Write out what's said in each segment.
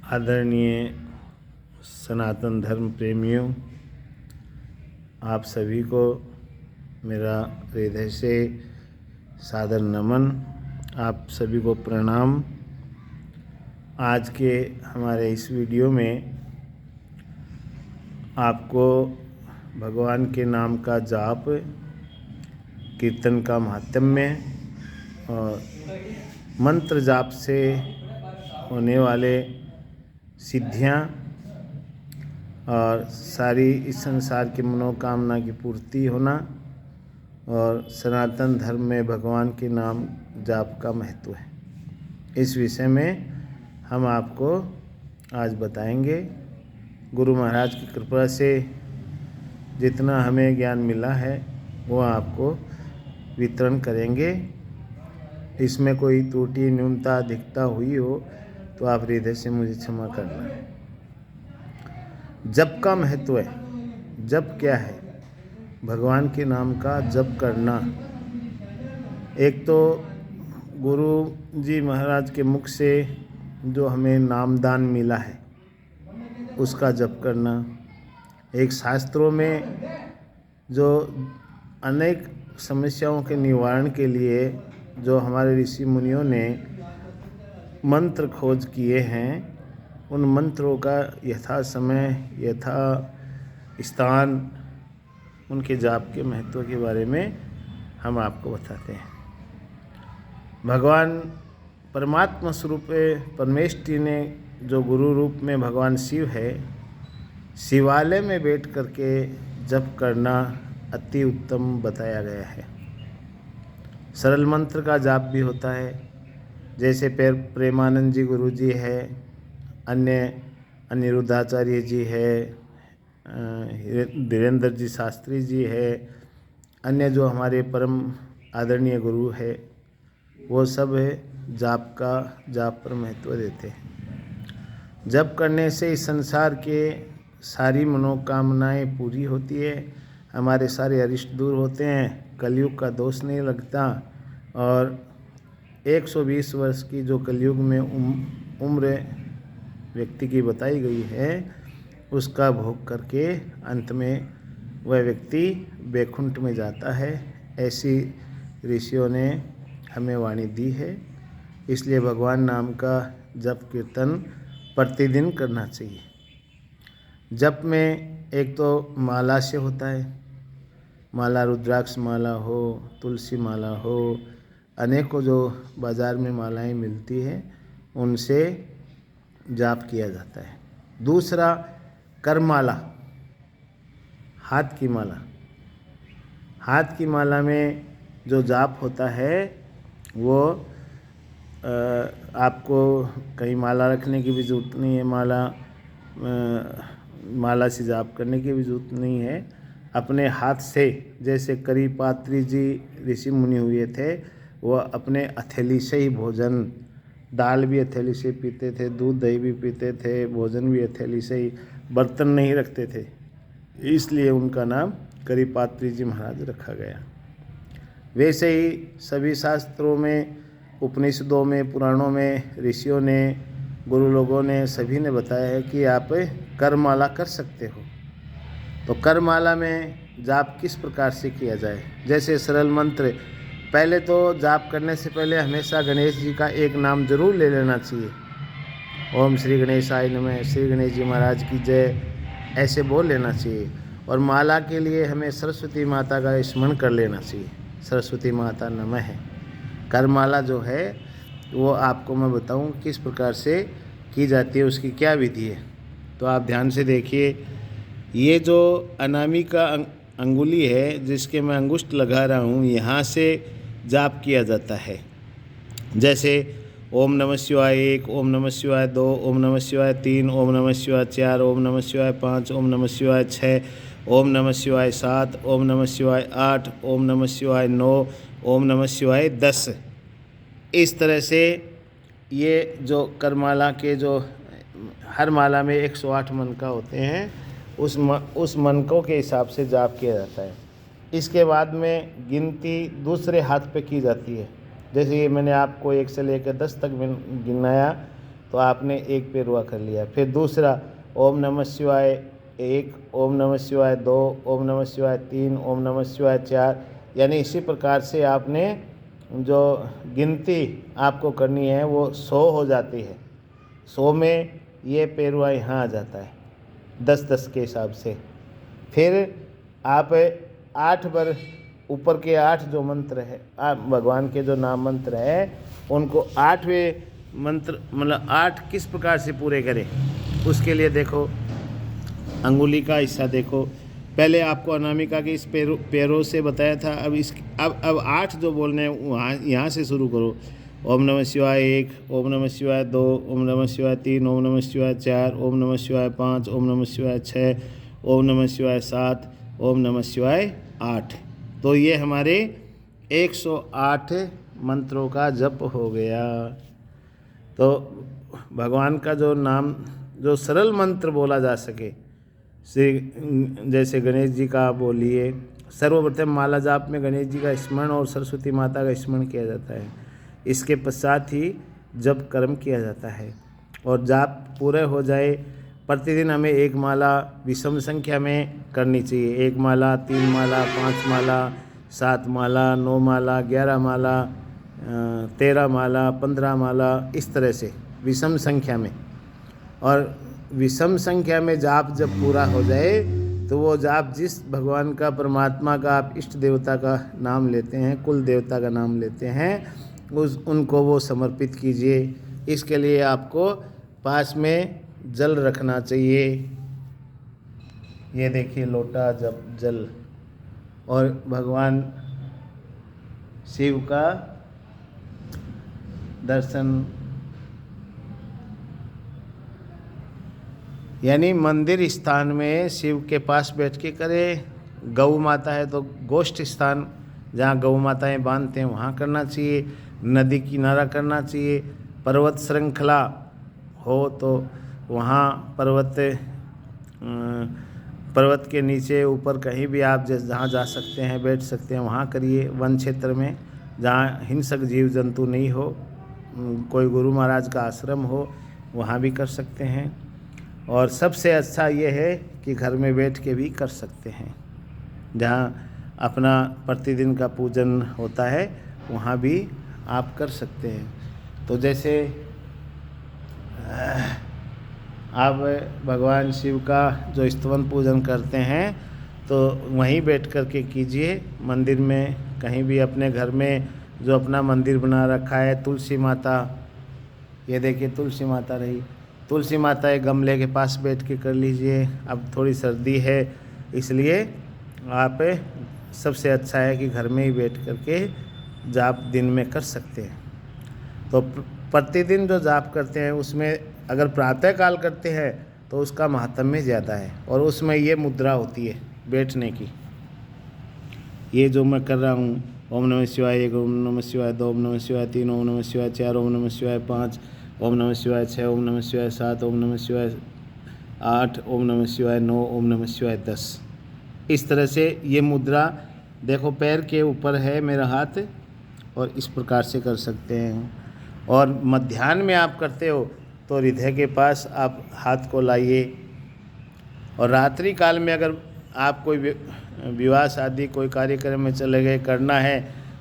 आदरणीय सनातन धर्म प्रेमियों, आप सभी को मेरा हृदय से सादर नमन, आप सभी को प्रणाम। आज के हमारे इस वीडियो में आपको भगवान के नाम का जाप, कीर्तन का महात्म्य और मंत्र जाप से होने वाले सिद्धियाँ और सारी इस संसार की मनोकामना की पूर्ति होना और सनातन धर्म में भगवान के नाम जाप का महत्व है, इस विषय में हम आपको आज बताएंगे। गुरु महाराज की कृपा से जितना हमें ज्ञान मिला है वो आपको वितरण करेंगे। इसमें कोई त्रुटि न्यूनता अधिकता हुई हो तो आप हृदय से मुझे क्षमा करना। जप का महत्व है। जप क्या है? भगवान के नाम का जप करना। एक तो गुरु जी महाराज के मुख से जो हमें नामदान मिला है उसका जप करना। एक शास्त्रों में जो अनेक समस्याओं के निवारण के लिए जो हमारे ऋषि मुनियों ने मंत्र खोज किए हैं, उन मंत्रों का यथा समय यथा स्थान उनके जाप के महत्व के बारे में हम आपको बताते हैं। भगवान परमात्मा स्वरूप परमेष्टि ने जो गुरु रूप में भगवान शिव है, शिवालय में बैठ करके जप करना अति उत्तम बताया गया है। सरल मंत्र का जाप भी होता है, जैसे प्रेमानंद जी गुरु जी है, अन्य अनिरुद्धाचार्य जी है, धीरेन्द्र जी शास्त्री जी है, अन्य जो हमारे परम आदरणीय गुरु है, वो सब जाप पर महत्व देते हैं। जप करने से इस संसार के सारी मनोकामनाएं पूरी होती है, हमारे सारे अरिष्ट दूर होते हैं, कलयुग का दोष नहीं लगता और 120 वर्ष की जो कलयुग में उम्र व्यक्ति की बताई गई है, उसका भोग करके अंत में वह व्यक्ति वैकुंठ में जाता है। ऐसी ऋषियों ने हमें वाणी दी है। इसलिए भगवान नाम का जप कीर्तन प्रतिदिन करना चाहिए। जप में एक तो माला से होता है, माला रुद्राक्ष माला हो, तुलसी माला हो, अनेकों जो बाज़ार में मालाएं मिलती हैं उनसे जाप किया जाता है। दूसरा करमाला, हाथ की माला। हाथ की माला में जो जाप होता है वो आपको कहीं माला रखने की भी ज़रूरत नहीं है, माला से जाप करने की भी ज़रूरत नहीं है। अपने हाथ से, जैसे करीपात्री जी ऋषि मुनि हुए थे, वह अपने हथेली से ही भोजन, दाल भी हथेली से पीते थे, दूध दही भी पीते थे, भोजन भी हथेली से ही, बर्तन नहीं रखते थे, इसलिए उनका नाम करीपात्री जी महाराज रखा गया। वैसे ही सभी शास्त्रों में, उपनिषदों में, पुराणों में ऋषियों ने, गुरु लोगों ने, सभी ने बताया है कि आप करमाला कर सकते हो। तो करमाला में जाप किस प्रकार से किया जाए? जैसे सरल मंत्र, पहले तो जाप करने से पहले हमेशा गणेश जी का एक नाम जरूर ले लेना चाहिए। ओम श्री गणेशाय नमः, श्री गणेश जी महाराज की जय, ऐसे बोल लेना चाहिए। और माला के लिए हमें सरस्वती माता का स्मरण कर लेना चाहिए, सरस्वती माता नमः है। करमाला जो है वो आपको मैं बताऊं किस प्रकार से की जाती है, उसकी क्या विधि है। तो आप ध्यान से देखिए, ये जो अनामिका अंगुली है जिसके मैं अंगुष्ठ लगा रहा हूँ, यहाँ से जाप किया जाता है। जैसे ओम नमः शिवाय 1, ओम नमः शिवाय 2, ओम नमः शिवाय 3, ओम नमः शिवाय 4, ओम नमः शिवाय 5, ओम नमः शिवाय 6, ओम नमः शिवाय 7, ओम नमः शिवाय 8, ओम नमः शिवाय 9, ओम नमः शिवाय 10। इस तरह से ये जो करमाला के जो हर माला में 108 मनका होते हैं, उस मनकों के हिसाब से जाप किया जाता है। इसके बाद में गिनती दूसरे हाथ पे की जाती है। जैसे ये मैंने आपको 1 से लेकर 10 तक गिनाया, तो आपने एक पेरवा कर लिया। फिर दूसरा ओम नमः शिवाय 1, ओम नमः शिवाय 2, ओम नमः शिवाय 3, ओम नमः शिवाय 4, यानी इसी प्रकार से आपने जो गिनती आपको करनी है वो 100 हो जाती है। 100 में ये पेरवा यहाँ आ जाता है 10-10 के हिसाब से। फिर आप 8 बार ऊपर के 8 जो मंत्र है, भगवान के जो नाम मंत्र है, उनको 8वें मंत्र मतलब 8 किस प्रकार से पूरे करें, उसके लिए देखो अंगुली का हिस्सा देखो। पहले आपको अनामिका के इस पैरों से बताया था। अब 8 जो बोलने हैं वहाँ यहाँ से शुरू करो। ओम नमः शिवाय 1, ओम नमः शिवाय 2, ओम नमः शिवाय 3, ओम नमः शिवाय 4, ओम नमः शिवाय 5, ओम नमः शिवाय 6, ओम नमः शिवाय 7, ओम नमः शिवाय 8। तो ये हमारे 108 मंत्रों का जप हो गया। तो भगवान का जो नाम, जो सरल मंत्र बोला जा सके, जैसे गणेश जी का बोलिए। सर्वप्रथम माला जाप में गणेश जी का स्मरण और सरस्वती माता का स्मरण किया जाता है। इसके पश्चात ही जप कर्म किया जाता है और जाप पूरे हो जाए। प्रतिदिन हमें 1 माला विषम संख्या में करनी चाहिए। 1 माला, 3 माला, 5 माला, 7 माला, 9 माला, 11 माला, 13 माला, 15 माला, इस तरह से विषम संख्या में। और विषम संख्या में जाप जब पूरा हो जाए तो वो जाप जिस भगवान का, परमात्मा का, आप इष्ट देवता का नाम लेते हैं, कुल देवता का नाम लेते हैं, उनको वो समर्पित कीजिए। इसके लिए आपको पास में जल रखना चाहिए। ये देखिए लोटा जल, और भगवान शिव का दर्शन, यानी मंदिर स्थान में शिव के पास बैठ के करें। गौ माता है तो गोष्ठ स्थान जहाँ गौ माताएँ बांधते हैं वहाँ करना चाहिए। नदी किनारा करना चाहिए। पर्वत श्रृंखला हो तो वहाँ पर्वत के नीचे ऊपर कहीं भी आप जहाँ जा सकते हैं, बैठ सकते हैं, वहाँ करिए। वन क्षेत्र में जहाँ हिंसक जीव जंतु नहीं हो, कोई गुरु महाराज का आश्रम हो, वहाँ भी कर सकते हैं। और सबसे अच्छा ये है कि घर में बैठ के भी कर सकते हैं। जहाँ अपना प्रतिदिन का पूजन होता है वहाँ भी आप कर सकते हैं। तो जैसे आप भगवान शिव का जो स्तवन पूजन करते हैं तो वहीं बैठ कर के कीजिए। मंदिर में कहीं भी, अपने घर में जो अपना मंदिर बना रखा है, तुलसी माता, ये देखिए तुलसी माता रही, तुलसी माता एक गमले के पास बैठ के कर लीजिए। अब थोड़ी सर्दी है इसलिए आप सबसे अच्छा है कि घर में ही बैठ कर के जाप दिन में कर सकते हैं। तो प्रतिदिन जो जाप करते हैं उसमें अगर प्रातः काल करते हैं तो उसका महात्म्य ज़्यादा है, और उसमें ये मुद्रा होती है बैठने की। ये जो मैं कर रहा हूँ, ओम नमः शिवाय 1, ओम नमः शिवाय 2, ओम नमः शिवाय 3, ओम नमः शिवाय 4, ओम नमः शिवाय 5, ओम नमः शिवाय 6, ओम नमः शिवाय 7, ओम नमः शिवाय 8, ओम नमः शिवाय 9, ओम नमः शिवाय 10। इस तरह से ये मुद्रा देखो, पैर के ऊपर है मेरा हाथ, और इस प्रकार से कर सकते हैं। और मध्याह्न में आप करते हो तो हृदय के पास आप हाथ को लाइए। और रात्रि काल में अगर आप कोई विवाह शादी कोई कार्यक्रम में चले गए, करना है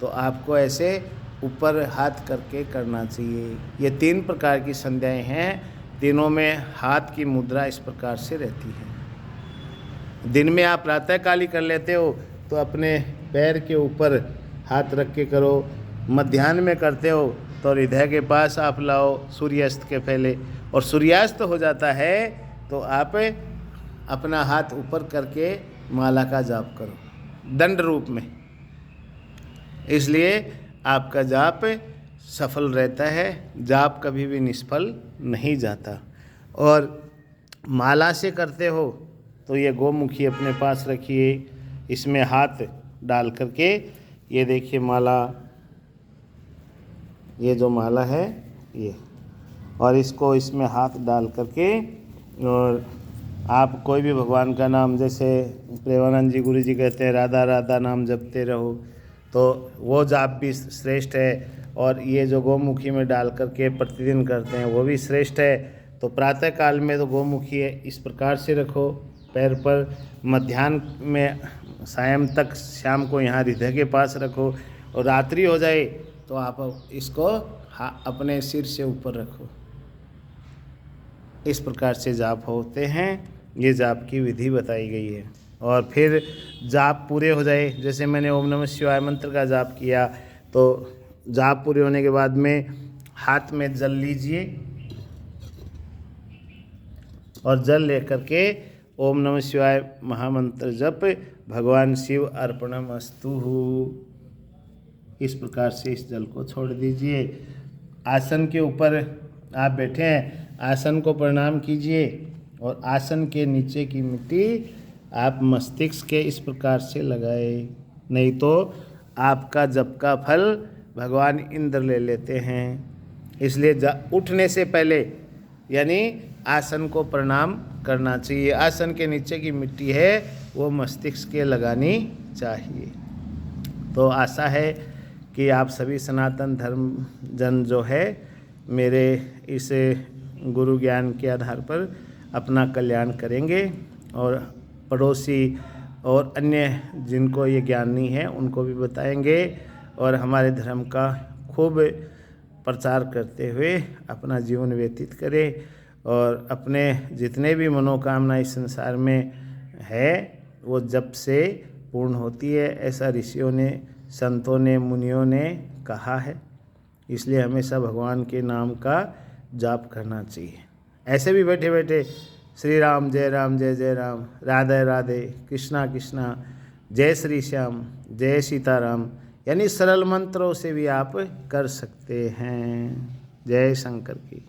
तो आपको ऐसे ऊपर हाथ करके करना चाहिए। ये 3 प्रकार की संध्याएं हैं, तीनों में हाथ की मुद्रा इस प्रकार से रहती है। दिन में आप प्रातःकाली कर लेते हो तो अपने पैर के ऊपर हाथ रख के करो। मध्याह्न में करते हो तो हृदय के पास आप लाओ सूर्यास्त के पहले, और सूर्यास्त हो जाता है तो आप अपना हाथ ऊपर करके माला का जाप करो दंड रूप में। इसलिए आपका जाप सफल रहता है, जाप कभी भी निष्फल नहीं जाता। और माला से करते हो तो ये गोमुखी अपने पास रखिए, इसमें हाथ डाल करके, ये देखिए माला, ये जो माला है ये, और इसको इसमें हाथ डाल करके, और आप कोई भी भगवान का नाम, जैसे प्रेमानंद जी गुरु जी कहते हैं राधा राधा नाम जपते रहो, तो वो जाप भी श्रेष्ठ है। और ये जो गौमुखी में डाल करके प्रतिदिन करते हैं वो भी श्रेष्ठ है। तो प्रातः काल में तो गौमुखी है इस प्रकार से रखो पैर पर, मध्याह्न में सायं तक शाम को यहाँ हृदय के पास रखो, और रात्रि हो जाए तो आप इसको अपने सिर से ऊपर रखो। इस प्रकार से जाप होते हैं। ये जाप की विधि बताई गई है। और फिर जाप पूरे हो जाए, जैसे मैंने ओम नमः शिवाय मंत्र का जाप किया, तो जाप पूरे होने के बाद में हाथ में जल लीजिए और जल लेकर के ओम नमः शिवाय महामंत्र जप भगवान शिव अर्पणमस्तु, इस प्रकार से इस जल को छोड़ दीजिए। आसन के ऊपर आप बैठे हैं, आसन को प्रणाम कीजिए और आसन के नीचे की मिट्टी आप मस्तिष्क के इस प्रकार से लगाए, नहीं तो आपका जप का फल भगवान इंद्र ले लेते हैं। इसलिए उठने से पहले यानी आसन को प्रणाम करना चाहिए। आसन के नीचे की मिट्टी है वो मस्तिष्क के लगानी चाहिए। तो आशा है कि आप सभी सनातन धर्म जन जो है मेरे इस गुरु ज्ञान के आधार पर अपना कल्याण करेंगे और पड़ोसी और अन्य जिनको ये ज्ञान नहीं है उनको भी बताएंगे और हमारे धर्म का खूब प्रचार करते हुए अपना जीवन व्यतीत करें और अपने जितने भी मनोकामना इस संसार में है वो जप से पूर्ण होती है, ऐसा ऋषियों ने, संतों ने, मुनियों ने कहा है। इसलिए हमेशा भगवान के नाम का जाप करना चाहिए। ऐसे भी बैठे बैठे श्री राम जय जय राम, राधे राधे, कृष्णा कृष्णा, जय श्री श्याम, जय सीताराम, यानी सरल मंत्रों से भी आप कर सकते हैं। जय शंकर की।